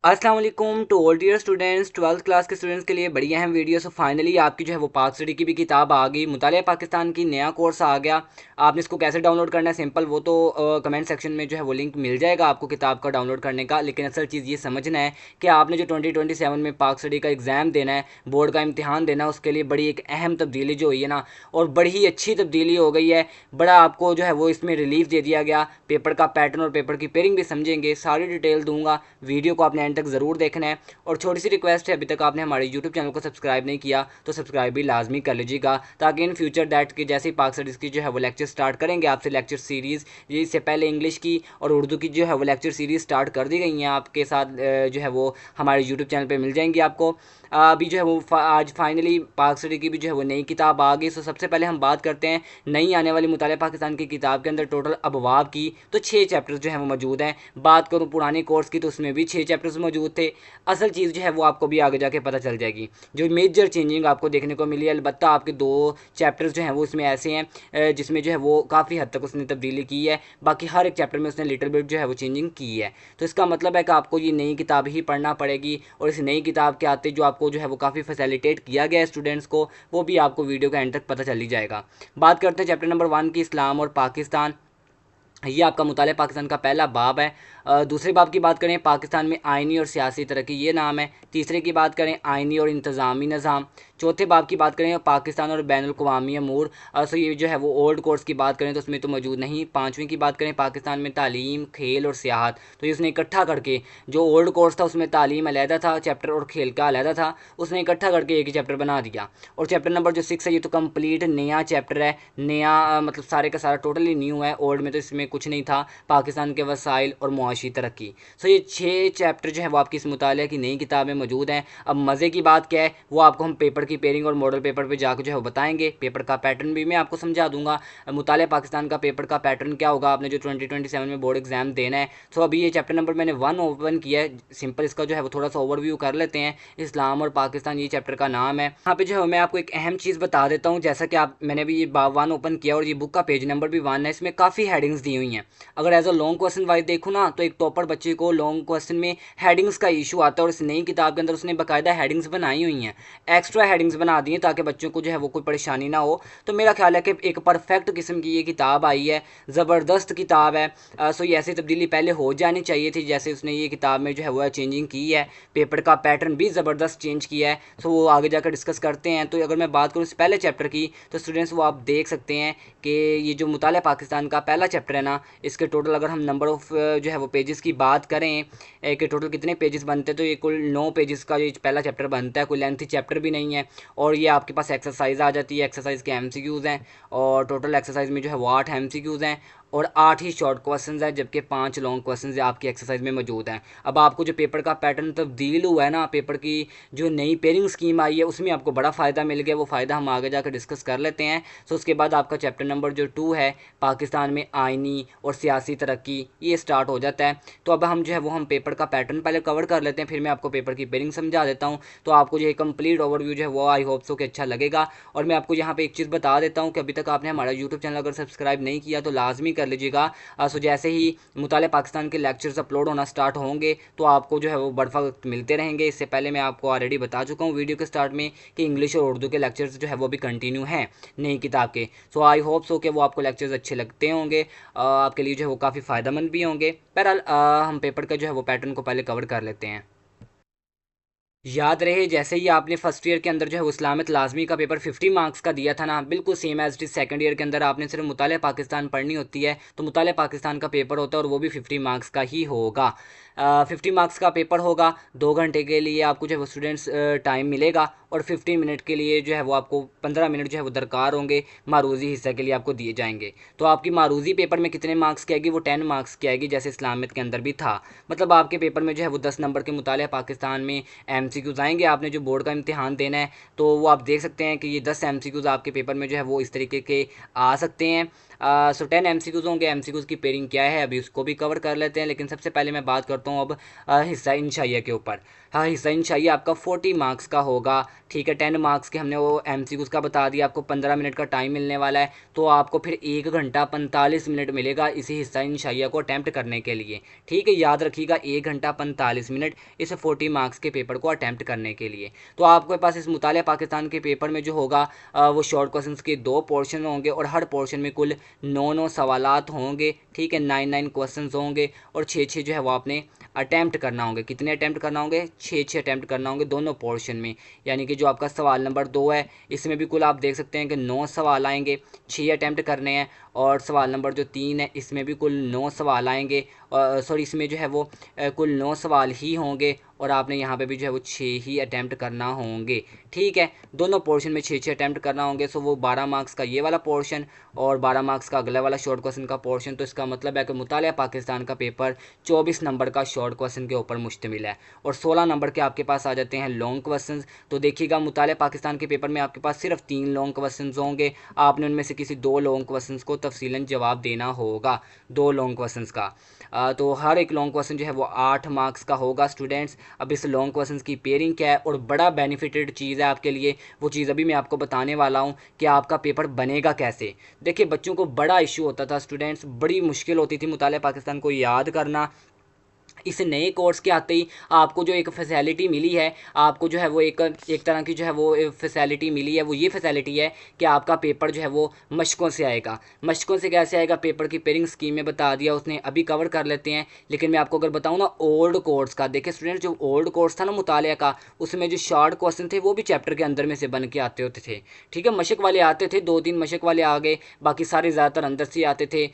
अस्सलाम वालेकुम to all dear students. 12th class के स्टूडेंट्स के लिए बड़ी अहम वीडियो। सो फाइनली आपकी जो है वो पाक स्टडी की भी किताब आ गई। मुतालिया पाकिस्तान की नया कोर्स आ गया। आपने इसको कैसे डाउनलोड करना है, सिंपल, वो तो कमेंट सेक्शन में जो है वो लिंक मिल जाएगा आपको किताब का डाउनलोड करने का। लेकिन असल चीज़ ये समझना है कि आपने जो 2027 में पाक स्टडी का एग्ज़ाम देना है, बोर्ड का इम्तिहान देना है, उसके लिए बड़ी एक अहम तब्दीली जो हुई है ना, और बड़ी ही अच्छी तब्दीली हो गई है। बड़ा आपको जो है वो इसमें रिलीफ दे दिया गया। पेपर का पैटर्न और पेपर की पेयरिंग भी समझेंगे, सारी डिटेल दूंगा। वीडियो को आपने एंड तक ज़रूर देखना है। और छोटी सी रिक्वेस्ट है, अभी तक आपने हमारे यूट्यूब चैनल को सब्सक्राइब नहीं किया तो सब्सक्राइब भी लाजमी कर लीजिएगा, ताकि इन फ्यूचर दैट के जैसे ही पाक स्टडीज़ की जो है वो लेक्चर स्टार्ट करेंगे आपसे लेक्चर सीरीज़, इससे पहले इंग्लिश की और उर्दू की जो है वो लेक्चर सीरीज़ स्टार्ट कर दी गई हैं आपके साथ, जो है वो हमारे यूट्यूब चैनल पर मिल जाएंगी आपको। अभी जो है वो आज फाइनली पाक स्टडी की भी जो है वो नई किताब आ गई। सो सबसे पहले हम बात करते हैं नई आने वाली मुतालिया पाकिस्तान की किताब के अंदर टोटल अबवाब की, तो 6 चैप्टर्स जो है वो मौजूद हैं। बात करूँ पुराने कोर्स की तो उसमें भी 6 चैप्टर्स मौजूद थे। असल चीज़ जो है वो आपको भी आगे जाके पता चल जाएगी। जो मेजर चेंजिंग आपको देखने को मिली है, अलबत्ता आपके 2 चैप्टर्स जो हैं वो इसमें ऐसे हैं जिसमें जो है वो काफ़ी हद तक उसने तब्दीली की है। बाकी हर एक चैप्टर में उसने लिटिल बिट जो है वो चेंजिंग की है। तो इसका मतलब है कि आपको ये नई किताब ही पढ़ना पड़ेगी, और इस नई किताब के आते जो आपको जो है वो काफ़ी फैसिलिटेट किया गया है स्टूडेंट्स को, वो भी आपको वीडियो के एंड तक पता चल ही जाएगा। बात करते हैं चैप्टर नंबर 1 की, इस्लाम और पाकिस्तान। ये आपका मुतालिया पाकिस्तान का पहला बाब है। दूसरे बाब की बात करें, पाकिस्तान में आइनी और सियासी तरक्की, ये नाम है। तीसरे की बात करें, आइनी और इंतज़ामी निज़ाम। चौथे बाब की बात करें, पाकिस्तान और बैनुल अक़वामी अमूर। सो ये जो है वो ओल्ड कोर्स की बात करें तो उसमें तो मौजूद नहीं। पाँचवीं की बात करें, पाकिस्तान में तालीम, खेल और सियाहत, तो ये उसने इकट्ठा करके, जो ओल्ड कोर्स था उसमें तालीम अलहदा था चैप्टर और खेल का अलहदा था, उसने इकट्ठा करके एक ही चैप्टर बना दिया। और चैप्टर नंबर जो 6 है, ये तो कंप्लीट नया चैप्टर है। नया मतलब सारे का सारा टोटली न्यू है। ओल्ड में तो इसमें कुछ नहीं था, पाकिस्तान के वसाइल और मुआशी तरक्की। सो ये 6 चैप्टर जो है वो आपकी इस मुतालिया की नई किताब में मौजूद हैं। अब मज़े की बात क्या है, वो आपको हम पेपर की पेयरिंग और मॉडल पेपर पे जाकर जो है वो बताएंगे। पेपर का पैटर्न भी मैं आपको समझा दूंगा। मुतालिया पाकिस्तान का पेपर का पैटर्न क्या होगा आपने जो 2027 में बोर्ड एग्जाम देना है। सो अभी ये चैप्टर नंबर मैंने 1 ओपन किया है। सिंपल इसका जो है वो थोड़ा सा ओवरव्यू कर लेते हैं। इस्लाम और पाकिस्तान ये चैप्टर का नाम है। यहाँ पे जो है मैं आपको एक अहम चीज़ बता देता हूँ, जैसा कि आप मैंने भी ये 1 ओपन किया और ये बुक का पेज नंबर भी 1 है। इसमें काफ़ी हेडिंग्स दी हुई हैं। अगर as a long question wise देखूँ ना, तो एक टॉपर बच्चे को लॉन्ग क्वेश्चन में हेडिंग्स का इशू आता है, और इस नई किताब के अंदर उसने बाकायदा हेडिंग्स बनाई हुई हैं, एक्स्ट्रा हेडिंग्स बना दी हैं, ताकि बच्चों को जो है वो कोई परेशानी ना हो। तो मेरा ख्याल है कि एक परफेक्ट किस्म की ये किताब आई है, ज़बरदस्त किताब है। सो ये ऐसी तब्दीली पहले हो जानी चाहिए थी जैसे उसने ये किताब में जो है वो चेंजिंग की है। पेपर का पैटर्न भी ज़बरदस्त चेंज किया है। सो वो आगे जाकर डिस्कस करते हैं। तो अगर मैं बात करूँ इस पहले चैप्टर की, तो स्टूडेंट्स वो आप देख सकते हैं कि ये जो मुतालिया पाकिस्तान का पहला चैप्टर है ना, इसके टोटल अगर हम नंबर ऑफ़ जो है वो पेजेस की बात करें कि टोटल कितने पेजेस बनते हैं, तो ये कुल 9 पेजेस का ये पहला चैप्टर बनता है। कोई लेंथी चैप्टर भी नहीं है। और ये आपके पास एक्सरसाइज आ जाती है, एक्सरसाइज के एमसीक्यूज़ हैं, और टोटल एक्सरसाइज में जो है वो 8 एमसीक्यूज़ हैं और 8 ही शॉर्ट क्वेश्चंस हैं, जबकि 5 लॉन्ग क्वेश्चंस आपकी एक्सरसाइज में मौजूद हैं। अब आपको जो पेपर का पैटर्न तब्दील हुआ है ना, पेपर की जो नई पेयरिंग स्कीम आई है, उसमें आपको बड़ा फ़ायदा मिल गया। वो फ़ायदा हम आगे जाकर डिस्कस कर लेते हैं। सो उसके बाद आपका चैप्टर नंबर जो 2 है, पाकिस्तान में आइनी और सियासी तरक्की, ये स्टार्ट हो जाता है। तो अब हम जो है वो हम पेपर का पैटर्न पहले कवर कर लेते हैं, फिर मैं आपको पेपर की पेयरिंग समझा देता हूँ। तो आपको जो है कंप्लीट ओवरव्यू जो है वो आई होप सो कि अच्छा लगेगा। और मैं आपको यहाँ पे एक चीज़ बता देता हूँ कि अभी तक आपने हमारा यूट्यूब चैनल अगर सब्सक्राइब नहीं किया तो लाजमी कर लीजिएगा। सो जैसे ही मुतालिया पाकिस्तान के लेक्चर्स अपलोड होना स्टार्ट होंगे तो आपको जो है वो बर्फा वक्त मिलते रहेंगे। इससे पहले मैं आपको ऑलरेडी बता चुका हूँ वीडियो के स्टार्ट में कि इंग्लिश और उर्दू के लेक्चर्स जो है वो भी कंटिन्यू हैं नई किताब के। सो आई होप सो कि वो आपको लेक्चर्स अच्छे लगते होंगे, आपके लिए जो है वो काफ़ी फ़ायदेमंद भी होंगे। बहरहाल हम पेपर का जो है वो पैटर्न को पहले कवर कर लेते हैं। याद रहे, जैसे ही आपने फर्स्ट ईयर के अंदर जो है वो इस्लामिक लाजमी का पेपर 50 मार्क्स का दिया था ना, बिल्कुल same as it is second year के अंदर आपने सिर्फ मुतालिया पाकिस्तान पढ़नी होती है, तो मुतालिया पाकिस्तान का पेपर होता है और वो भी 50 मार्क्स का ही होगा। 50 मार्क्स का पेपर होगा। 2 घंटे के लिए आपको जो है वो स्टूडेंट्स टाइम मिलेगा, और 15 मिनट के लिए जो है वो आपको 15 मिनट जो है वो दरकार होंगे मारूजी हिस्सा के लिए आपको दिए जाएंगे। तो आपकी मारूजी पेपर में कितने मार्क्स की आएगी, वो 10 मार्क्स की आएगी, जैसे इस्लामिक के अंदर भी था। मतलब आपके पेपर में जो है वो 10 नंबर के मुतालिया पाकिस्तान में एमसीक्यूज़ आएंगे। आपने जो बोर्ड का इम्तिहान देना है, तो वो आप देख सकते हैं कि ये 10 एमसीक्यूज़ आपके पेपर में जो है वो इस तरीके के आ सकते हैं। सो 10 एमसीक्यूज़ होंगे। एमसीक्यूज़ की पेयरिंग क्या है अभी उसको भी कवर कर लेते हैं, लेकिन सबसे पहले मैं बात करता हूँ अब हिस्सा इंशाइया के ऊपर। हाँ, हिस्सा इंशाई आपका 40 मार्क्स का होगा। ठीक है, 10 मार्क्स के हमने वो एमसीक्यूज़ का बता दिया, आपको 15 मिनट का टाइम मिलने वाला है, तो आपको फिर 1 घंटा 45 मिनट मिलेगा इसी हिस्सा इंशाइया को अटैम्प्ट करने के लिए। ठीक है, याद रखिएगा 1 घंटा 45 मिनट इस 40 मार्क्स के पेपर को अटैम्प्ट करने के लिए। तो आपके पास इस मुतालिया पाकिस्तान के पेपर में जो होगा वो शॉर्ट क्वेश्चन के 2 पोर्शन होंगे और हर पोर्शन में कुल 9 सवालात होंगे। ठीक है, 9 क्वेश्चन होंगे और 6 जो है वो आपने अटैम्प्ट करना होंगे। कितने अटैम्प्ट करना होंगे? 6 अटैम्प्ट करना होंगे दोनों पोर्शन में। यानी कि जो आपका सवाल नंबर 2 है इसमें भी कुल आप देख सकते हैं कि 9 सवाल आएंगे, 6 अटैम्प्ट करने हैं। और सवाल नंबर जो 3 है इसमें भी कुल 9 सवाल आएंगे, सॉरी इसमें जो है वो कुल 9 सवाल ही होंगे और आपने यहाँ पे भी जो है वो 6 ही अटैम्प्ट करना होंगे। ठीक है, दोनों पोर्शन में 6 अटैम्प्ट करना होंगे। सो वो 12 मार्क्स का ये वाला पोर्शन और 12 मार्क्स का अगला वाला शॉर्ट क्वेश्चन का पोर्शन। तो इसका मतलब है कि मुतालिया पाकिस्तान का पेपर 24 नंबर का शॉर्ट क्वेश्चन के ऊपर मुश्तमिल है और 16 नंबर के आपके पास आ जाते हैं लॉन्ग क्वेश्चन। तो देखिएगा मुतालिया पाकिस्तान के पेपर में आपके पास सिर्फ 3 लॉन्ग क्वेश्चन होंगे, आपने उनमें से किसी 2 लॉन्ग क्वेश्चन को तफसीलन जवाब देना होगा, 2 लॉन्ग क्वेश्चन का। तो हर एक लॉन्ग क्वेश्चन जो है वो 8 मार्क्स का होगा स्टूडेंट्स। अब इस लॉन्ग क्वेश्चन की पेयरिंग क्या है और बड़ा बेनिफिटेड चीज़ है आपके लिए, वो चीज़ अभी मैं आपको बताने वाला हूँ कि आपका पेपर बनेगा कैसे। देखिए बच्चों को बड़ा इशू होता था स्टूडेंट्स, बड़ी मुश्किल होती थी मुतालिया पाकिस्तान को याद करना। इस नए कोर्स के आते ही आपको जो एक फैसिलिटी मिली है, आपको जो है वो एक तरह की जो है वो फैसिलिटी मिली है, वो ये फैसिलिटी है कि आपका पेपर जो है वो मशकों से आएगा। मशकों से कैसे आएगा? पेपर की पेयरिंग स्कीम में बता दिया उसने, अभी कवर कर लेते हैं। लेकिन मैं आपको अगर बताऊँ ना ओल्ड कोर्स का, देखिए स्टूडेंट जो ओल्ड कोर्स था ना मुतालिया का, उसमें जो शॉर्ट क्वेश्चन थे वो भी चैप्टर के अंदर में से बन के आते होते थे। ठीक है, मशक वाले आते थे, 2-3 मशक वाले आ गए, बाकी सारे ज़्यादातर अंदर से आते थे।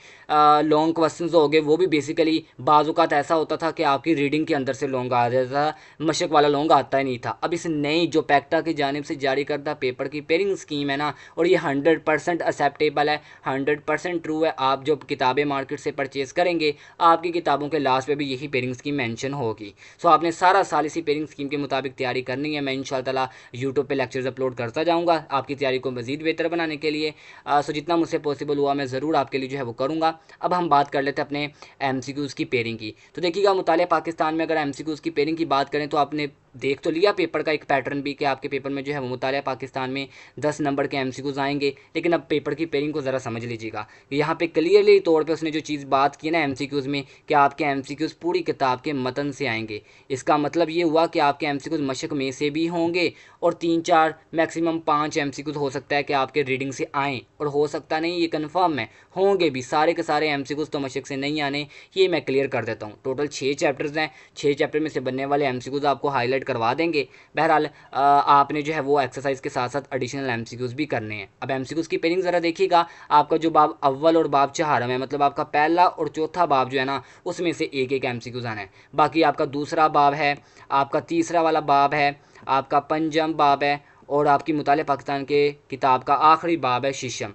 लॉन्ग क्वेश्चन हो गए वो भी बेसिकली बाज़ ऐसा होता था कि आपकी रीडिंग के अंदर से लॉन्ग आ जाता था, मशक वाला लॉन्ग आता ही नहीं था। अब इस नई जो पैक्टा की जानिब से जारी करदा पेपर की पेयरिंग स्कीम है ना, और ये 100% एक्सेप्टेबल है, 100% ट्रू है। आप जो किताबें मार्केट से परचेज़ करेंगे आपकी किताबों के लास्ट पे भी यही पेयरिंग स्कीम मेंशन होगी। सो आपने सारा साल इसी पेयरिंग स्कीम के मुताबिक तैयारी करनी है। मैं इंशाअल्लाह ताला यूट्यूब पे लेक्चर्स अपलोड करता जाऊँगा आपकी तैयारी को मज़ीद बेहतर बनाने के लिए। सो जितना मुझसे पॉसिबल हुआ मैं ज़रूर आपके लिए जो है वो करूँगा। अब हम बात कर लेते हैं अपने MCQs की पेयरिंग की। तो देखिएगा मुतालिया पाकिस्तान में अगर MCQs की पेयरिंग की बात करें तो आपने देख तो लिया पेपर का एक पैटर्न भी कि आपके पेपर में जो है वो मुतालिया पाकिस्तान में 10 नंबर के MCQs आएंगे। लेकिन अब पेपर की पेयरिंग को ज़रा समझ लीजिएगा, यहाँ पे क्लियरली तौर पे उसने जो चीज़ बात की ना MCQs में कि आपके MCQs पूरी किताब के मतन से आएंगे। इसका मतलब ये हुआ कि आपके MCQs मशक में से भी होंगे और 3-4 मैक्सिमम 5 MCQs हो सकता है कि आपके रीडिंग से आएँ, और हो सकता नहीं, ये कन्फर्म है होंगे भी। सारे के सारे MCQs तो मशक से नहीं आने, ये मैं क्लियर कर देता हूँ। टोटल 6 चैप्टर्स हैं, 6 चैप्टर में से बनने वाले MCQs आपको हाईलाइट करवा देंगे। बहरहाल आपने जो है वो एक्सरसाइज के साथ साथ एडिशनल MCQs भी करने हैं। अब MCQs की पेयरिंग ज़रा देखिएगा, आपका जो बाब अव्वल और बाब चहारम है, मतलब आपका पहला और चौथा बाब जो है ना उसमें से एक एक MCQs आना है। बाकी आपका दूसरा बाब है, आपका तीसरा वाला बाब है, आपका पंजम बाब है और आपकी मुतालिया पाकिस्तान के किताब का आखिरी बाब है शीशम।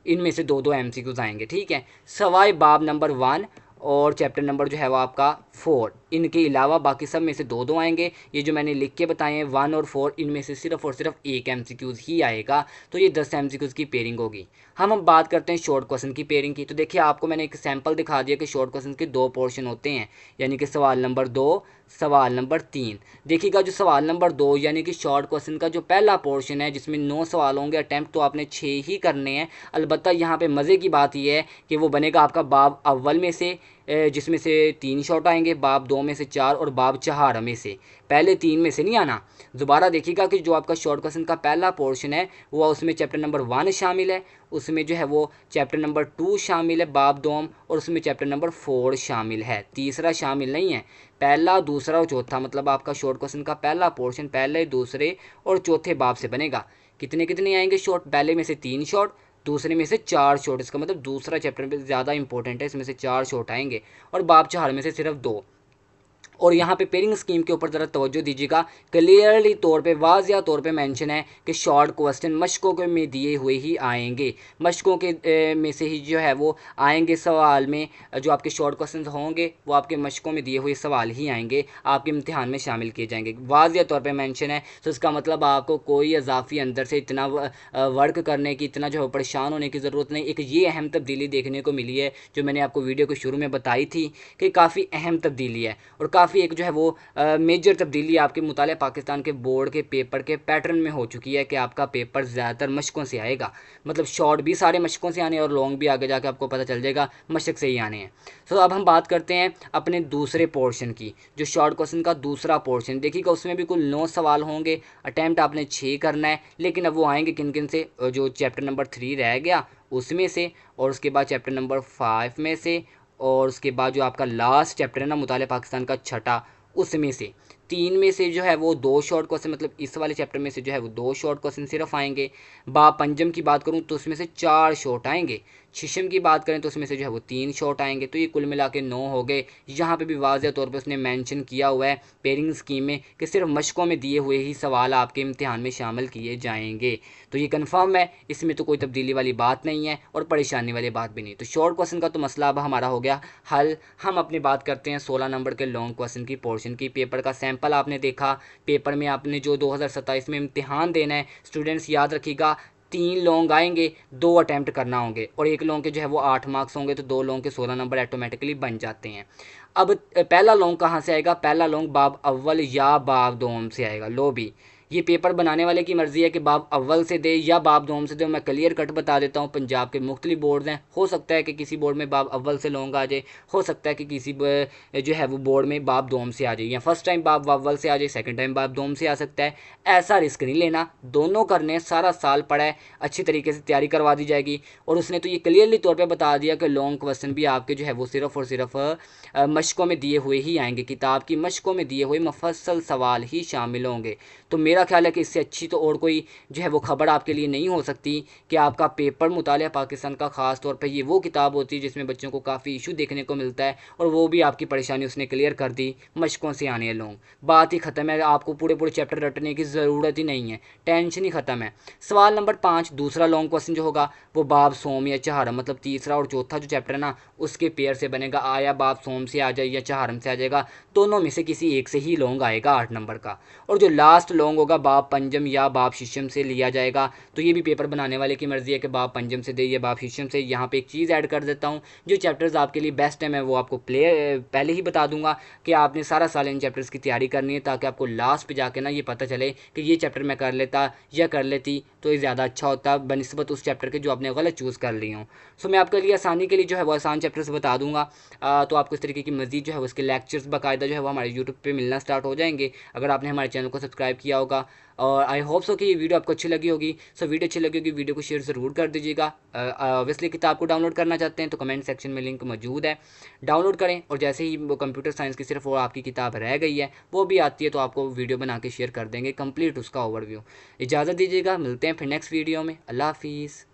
इनमें से 2-2 MCQs आएंगे। ठीक है, सवाए बाब नंबर 1 और चैप्टर नंबर जो है वो आपका 4, इनके अलावा बाकी सब में से 2-2 आएंगे। ये जो मैंने लिख के बताए हैं 1 और 4, इनमें से सिर्फ और सिर्फ एक MCQs ही आएगा। तो ये 10 MCQs की पेयरिंग होगी। हम बात करते हैं शॉर्ट क्वेश्चन की पेयरिंग की। तो देखिए आपको मैंने एक सैंपल दिखा दिया कि शॉर्ट क्वेश्चन के 2 पोर्शन होते हैं, यानी कि सवाल नंबर 2, सवाल नंबर 3। देखिएगा जो सवाल नंबर 2 यानी कि शॉर्ट क्वेश्चन का जो पहला पोर्शन है जिसमें 9 सवाल होंगे, अटैम्प्ट तो आपने 6 ही करने हैं। अलबत्ता यहाँ पे मज़े की बात यह है कि वो बनेगा आपका बाब अव्वल में से, जिसमें से 3 शॉट आएंगे, बाब 2 में से 4 और बाब चहार में से, पहले 3 में से नहीं आना। दोबारा देखिएगा कि जो आपका शॉर्ट क्वेश्चन का पहला पोर्शन है वो उसमें चैप्टर नंबर 1 शामिल है, उसमें जो है वो चैप्टर नंबर 2 शामिल है बाब 2, और उसमें चैप्टर नंबर 4 शामिल है, तीसरा शामिल नहीं है। पहला, दूसरा और चौथा, मतलब आपका शॉर्ट क्वेश्चन का पहला पोर्शन पहले, दूसरे और चौथे बाब से बनेगा। कितने कितने आएंगे शॉट? पहले में से 3 शॉट, दूसरे में से 4 शॉट। इसका मतलब दूसरा चैप्टर में ज़्यादा इंपॉर्टेंट है, इसमें से 4 शॉट आएंगे और बाब 4 में से सिर्फ 2। और यहाँ पे पेयरिंग स्कीम के ऊपर ज़रा तवज्जो दीजिएगा, क्लियरली तौर पे वाज़िया तौर पे मेंशन है कि शॉर्ट क्वेश्चन मशकों के में दिए हुए ही आएंगे, मशकों के में से ही जो है वो आएंगे। सवाल में जो आपके शॉर्ट क्वेश्चन होंगे वो आपके मशकों में दिए हुए सवाल ही आएंगे, आपके इम्तिहान में शामिल किए जाएंगे, वाज़िया तौर पर मैंशन है। तो इसका मतलब आपको कोई इजाफी अंदर से इतना वर्क करने की, इतना जो है परेशान होने की ज़रूरत नहीं। एक ये अहम तब्दीली देखने को मिली है जो मैंने आपको वीडियो के शुरू में बताई थी कि काफ़ी अहम तब्दीली है और काफ़ी काफ़ी एक जो है वो मेजर तब्दीली आपके मुतालिया पाकिस्तान के बोर्ड के पेपर के पैटर्न में हो चुकी है कि आपका पेपर ज़्यादातर मशकों से आएगा, मतलब शॉर्ट भी सारे मशकों से आने और लॉन्ग भी आगे जाके आपको पता चल जाएगा मशक से ही आने हैं। तो अब हम बात करते हैं अपने दूसरे पोर्शन की, जो शॉर्ट क्वेश्चन का दूसरा पोर्शन देखिएगा, उसमें भी कुल 9 सवाल होंगे, अटैम्प्ट आपने 6 करना है, लेकिन अब वो आएंगे किन किन से, जो चैप्टर नंबर 3 रह गया उसमें से, और उसके बाद चैप्टर नंबर 5 में से, और उसके बाद जो आपका लास्ट चैप्टर है ना मुतालिया पाकिस्तान का छठा, उसमें से 3 में से जो है वो 2 शॉर्ट क्वेश्चन, मतलब इस वाले चैप्टर में से जो है वो 2 शॉर्ट क्वेश्चन सिर्फ आएंगे। बाब पंजम की बात करूँ तो उसमें से 4 शॉर्ट आएंगे। शिशम की बात करें तो उसमें से जो है वो 3 शॉर्ट आएंगे। तो ये कुल मिला के 9 हो गए। यहाँ पे भी वाज़ह तौर पे उसने मेंशन किया हुआ है पेयरिंग स्कीम में कि सिर्फ मशकों में दिए हुए ही सवाल आपके इम्तिहान में शामिल किए जाएंगे। तो ये कन्फर्म है, इसमें तो कोई तब्दीली वाली बात नहीं है और परेशानी वाली बात भी नहीं। तो शॉर्ट क्वेश्चन का तो मसला अब हमारा हो गया हल। हम अपनी बात करते हैं 16 नंबर के लॉन्ग क्वेश्चन की पोर्शन की। पेपर का सैंपल आपने देखा, पेपर में आपने जो 2027 में इम्तिहान देना है, स्टूडेंट्स याद रखिएगा 3 लॉन्ग आएंगे, 2 अटैम्प्ट करना होंगे, और एक लॉन्ग के जो है वो 8 मार्क्स होंगे, तो 2 लॉन्ग के 16 नंबर ऑटोमेटिकली बन जाते हैं। अब पहला लॉन्ग कहाँ से आएगा? पहला लॉन्ग बाब अव्वल या बाब दोम से आएगा। लो भी ये पेपर बनाने वाले की मर्ज़ी है कि बाब अव्वल से दे या बाब दोम से दे। मैं क्लियर कट बता देता हूँ, पंजाब के मुख्तलिफ बोर्ड हैं, हो सकता है कि किसी बोर्ड में बाब अव्वल से लॉन्ग आ जाए, हो सकता है कि किसी जो है वो बोर्ड में बाब दोम से आ जाए, या फर्स्ट टाइम बाब अव्वल से आ जाए, सेकंड टाइम बाब दोम से आ सकता है। ऐसा रिस्क नहीं लेना, दोनों करने, सारा साल पड़ा है, अच्छी तरीके से तैयारी करवा दी जाएगी। और उसने तो ये क्लियरली तौर पर बता दिया कि लॉन्ग क्वेश्चन भी आपके जो है वो सिर्फ और सिर्फ मशकों में दिए हुए ही आएंगे, किताब की मशकों में दिए हुए मुफस्सल सवाल ही शामिल होंगे। तो मेरा ख्याल है कि इससे अच्छी तो और कोई जो है वो खबर आपके लिए नहीं हो सकती कि आपका पेपर मुतालिया पाकिस्तान का ख़ास तौर पे ये वो किताब होती है जिसमें बच्चों को काफ़ी इशू देखने को मिलता है, और वो भी आपकी परेशानी उसने क्लियर कर दी, मशकों से आने लॉन्ग, बात ही ख़त्म है। आपको पूरे पूरे चैप्टर रटने की ज़रूरत ही नहीं है, टेंशन ही ख़त्म है। सवाल नंबर 5 दूसरा लॉन्ग क्वेश्चन जो होगा वो बाब सोम या चहारम, मतलब तीसरा और चौथा जो चैप्टर है ना उसके पेयर से बनेगा। आया बाब सोम से आ जाए या चहारम से आ जाएगा, दोनों में से किसी एक से ही लॉन्ग आएगा 8 नंबर का। और जो लास्ट लॉन्ग होगा बाब पंजम या बाब शिशम से लिया जाएगा। तो ये भी पेपर बनाने वाले की मर्जी है कि बाब पंजम से दे या बाब शिशम से। यहाँ पे एक चीज़ ऐड कर देता हूँ, जो चैप्टर्स आपके लिए बेस्ट है मैं वो आपको पहले ही बता दूंगा कि आपने सारा साल इन चैप्टर्स की तैयारी करनी है, ताकि आपको लास्ट पे जाके ना ये पता चले कि ये चैप्टर मैं कर लेता या कर लेती तो ये ज़्यादा अच्छा होता बनिस्बत उस चैप्टर के जो आपने गलत चूज़ कर ली हो। सो मैं आपके लिए आसानी के लिए जो है वो आसान चैप्टर्स बता दूंगा। तो आपको इस तरीके की मज़ीद जो है उसके लेक्चर्स बाकायदा जो है वो हमारे यूट्यूब पे मिलना स्टार्ट हो जाएंगे, अगर आपने हमारे चैनल को सब्सक्राइब किया होगा। और आई होप सो कि ये वीडियो आपको अच्छी लगी होगी। सो वीडियो अच्छी लगी होगी, वीडियो को शेयर ज़रूर कर दीजिएगा। ऑब्वियसली किताब को डाउनलोड करना चाहते हैं तो कमेंट सेक्शन में लिंक मौजूद है, डाउनलोड करें। और जैसे ही वो कंप्यूटर साइंस की सिर्फ वो आपकी किताब रह गई है वो भी आती है तो आपको वीडियो बना के शेयर कर देंगे कंप्लीट उसका ओवरव्यू। इजाज़त दीजिएगा, मिलते हैं फिर नेक्स्ट वीडियो में। अल्लाह हाफिज़।